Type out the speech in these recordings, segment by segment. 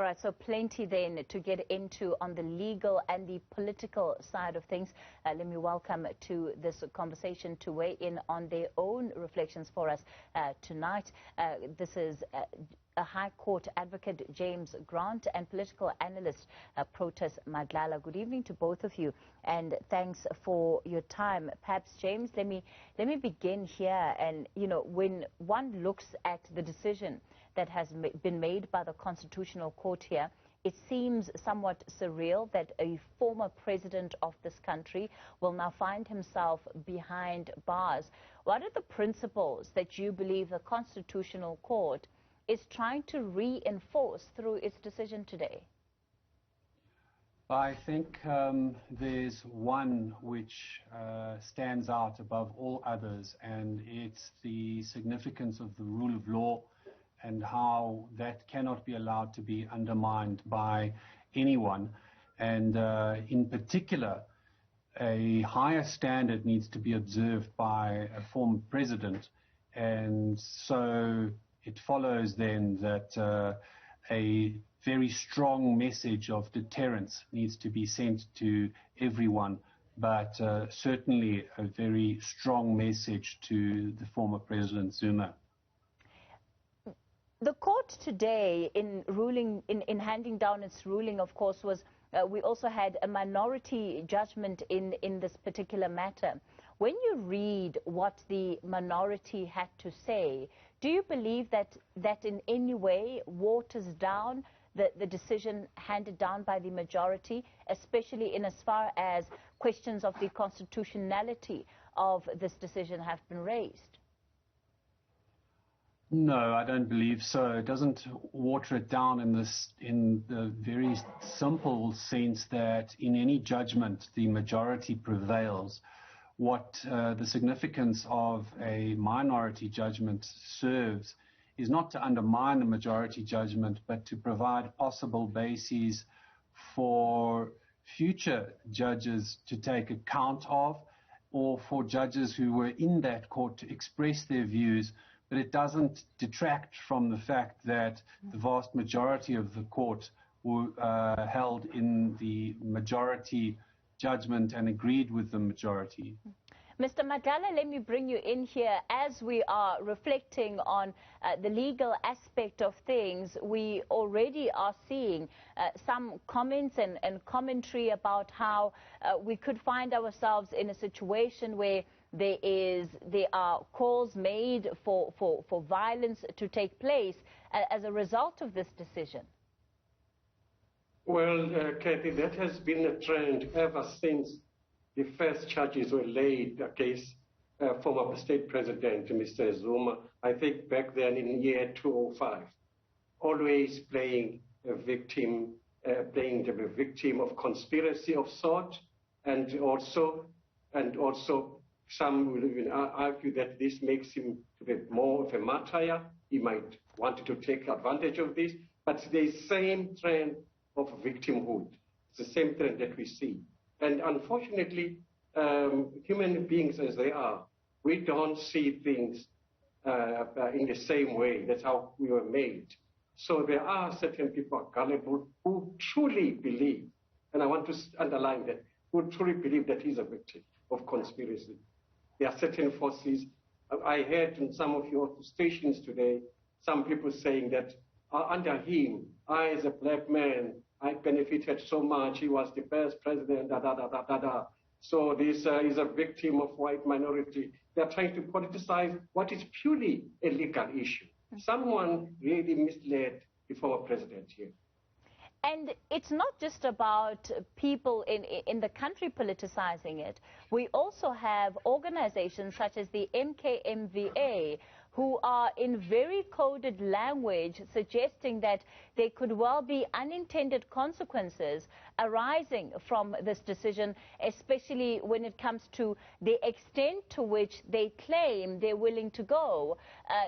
right, so plenty then to get into on the legal and the political side of things. Let me welcome to this conversation to weigh in on their own reflections for us tonight. This is a High Court advocate, James Grant, and political analyst, Protas Madlala. Good evening to both of you, and thanks for your time. Perhaps, James, let me begin here. And, you know, when one looks at the decision that has been made by the Constitutional Court here, it seems somewhat surreal that a former president of this country will now find himself behind bars. What are the principles that you believe the Constitutional Court is trying to reinforce through its decision today? I think there's one which stands out above all others, and it's the significance of the rule of law and how that cannot be allowed to be undermined by anyone. And in particular, a higher standard needs to be observed by a former president. And so it follows then that a very strong message of deterrence needs to be sent to everyone, but certainly a very strong message to the former President Zuma. The court today, in ruling, in handing down its ruling, of course, was we also had a minority judgment in this particular matter. When you read what the minority had to say, do you believe that in any way waters down the decision handed down by the majority, especially in as far as questions of the constitutionality of this decision have been raised? No, I don't believe so. It doesn't water it down in the very simple sense that in any judgment the majority prevails. What the significance of a minority judgment serves is not to undermine the majority judgment, but to provide possible bases for future judges to take account of, or for judges who were in that court to express their views. But it doesn't detract from the fact that the vast majority of the court were held in the majority judgment and agreed with the majority. Mr. Madlala, let me bring you in here. As we are reflecting on the legal aspect of things, we already are seeing some comments and commentary about how we could find ourselves in a situation where there are calls made for violence to take place as a result of this decision. Well, Cathy, that has been a trend ever since the first charges were laid against former state president, Mr. Zuma. I think back then in year 2005, always playing the victim of conspiracy of sort, and also some will even argue that this makes him to be more of a martyr. He might want to take advantage of this, but the same trend of victimhood. It's the same trend that we see. And unfortunately, human beings as they are, we don't see things in the same way. That's how we were made. So there are certain people gullible who truly believe, and I want to underline that, who truly believe that he's a victim of conspiracy. There are certain forces. I heard in some of your stations today, some people saying that under him, I as a black man, I benefited so much. He was the best president, da da da da da da. So this is a victim of white minority. They are trying to politicize what is purely a legal issue. Someone really misled the former president here. And it's not just about people in the country politicizing it. We also have organizations such as the MKMVA who are in very coded language suggesting that there could well be unintended consequences arising from this decision, especially when it comes to the extent to which they claim they're willing to go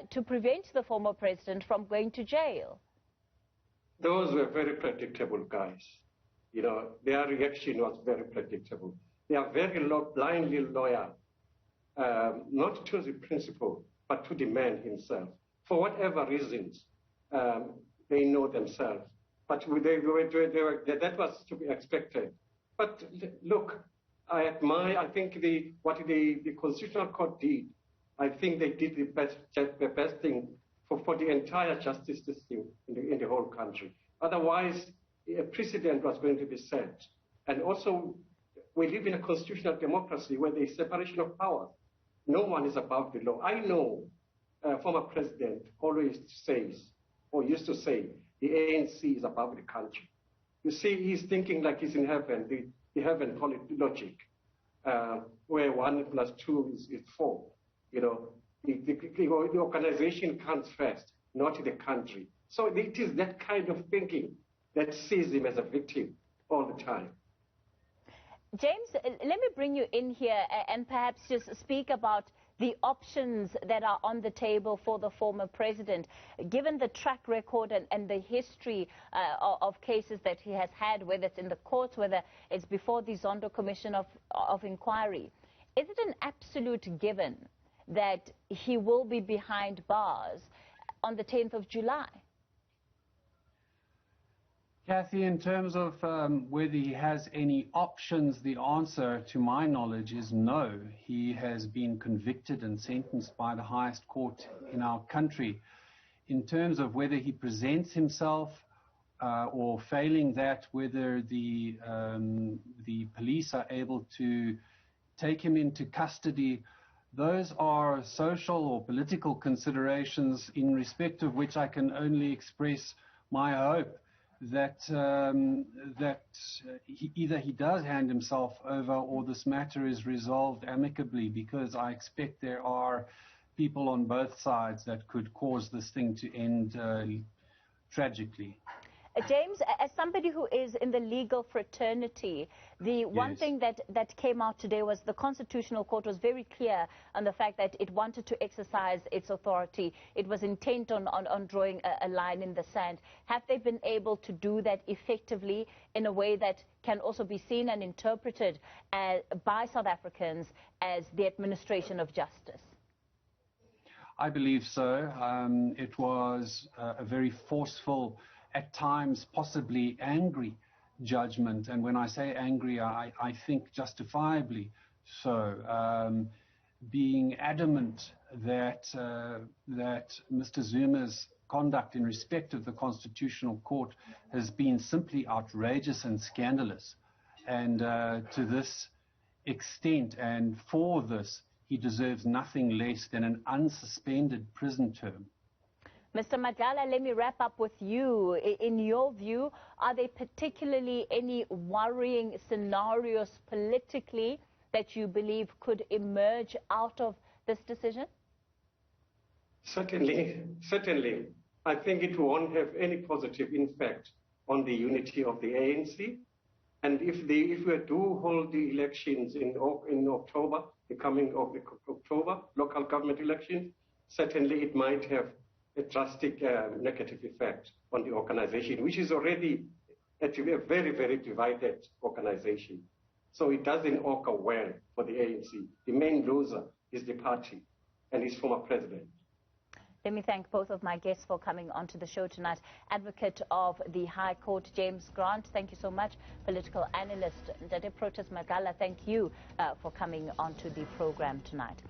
to prevent the former president from going to jail. Those were very predictable guys. You know, their reaction was very predictable. They are very blindly loyal, not to the principle, but to the man himself. For whatever reasons, they know themselves. But that was to be expected. But look, I think what the Constitutional Court did, I think they did the best thing for the entire justice system in the whole country. Otherwise, a precedent was going to be set. And also, we live in a constitutional democracy where there is separation of powers. No one is above the law. I know former president always says, or used to say, the ANC is above the country. You see, he's thinking like he's in heaven. The heaven call it logic, where 1 + 2 is 4. You know, the organization comes first, not the country. So it is that kind of thinking that sees him as a victim all the time. James, let me bring you in here and perhaps just speak about the options that are on the table for the former president, given the track record and the history of cases that he has had, whether it's in the courts, whether it's before the Zondo Commission of Inquiry. Is it an absolute given that he will be behind bars on the 10th of July? Cathy, in terms of whether he has any options, the answer, to my knowledge, is no. He has been convicted and sentenced by the highest court in our country. In terms of whether he presents himself or failing that, whether the police are able to take him into custody, those are social or political considerations in respect of which I can only express my hope that either he does hand himself over or this matter is resolved amicably, because I expect there are people on both sides that could cause this thing to end tragically. James, as somebody who is in the legal fraternity, the one thing that came out today was the Constitutional Court was very clear on the fact that it wanted to exercise its authority. It was intent on drawing a line in the sand. Have they been able to do that effectively in a way that can also be seen and interpreted by South Africans as the administration of justice? I believe so. It was a very forceful, at times possibly angry judgment, and when I say angry, I think justifiably so, being adamant that Mr. Zuma's conduct in respect of the Constitutional Court has been simply outrageous and scandalous, and to this extent and for this he deserves nothing less than an unsuspended prison term. Mr. Madlala, let me wrap up with you. In your view, are there particularly any worrying scenarios politically that you believe could emerge out of this decision? Certainly. I think it won't have any positive impact on the unity of the ANC. And if we do hold the elections in October, the coming of October, local government elections, certainly it might have a drastic negative effect on the organization, which is already a very, very divided organization. So it doesn't augur well for the ANC. The main loser is the party and its former president. Let me thank both of my guests for coming onto the show tonight. Advocate of the High Court, James Grant, thank you so much. Political analyst, Protas Madlala, thank you for coming onto the program tonight.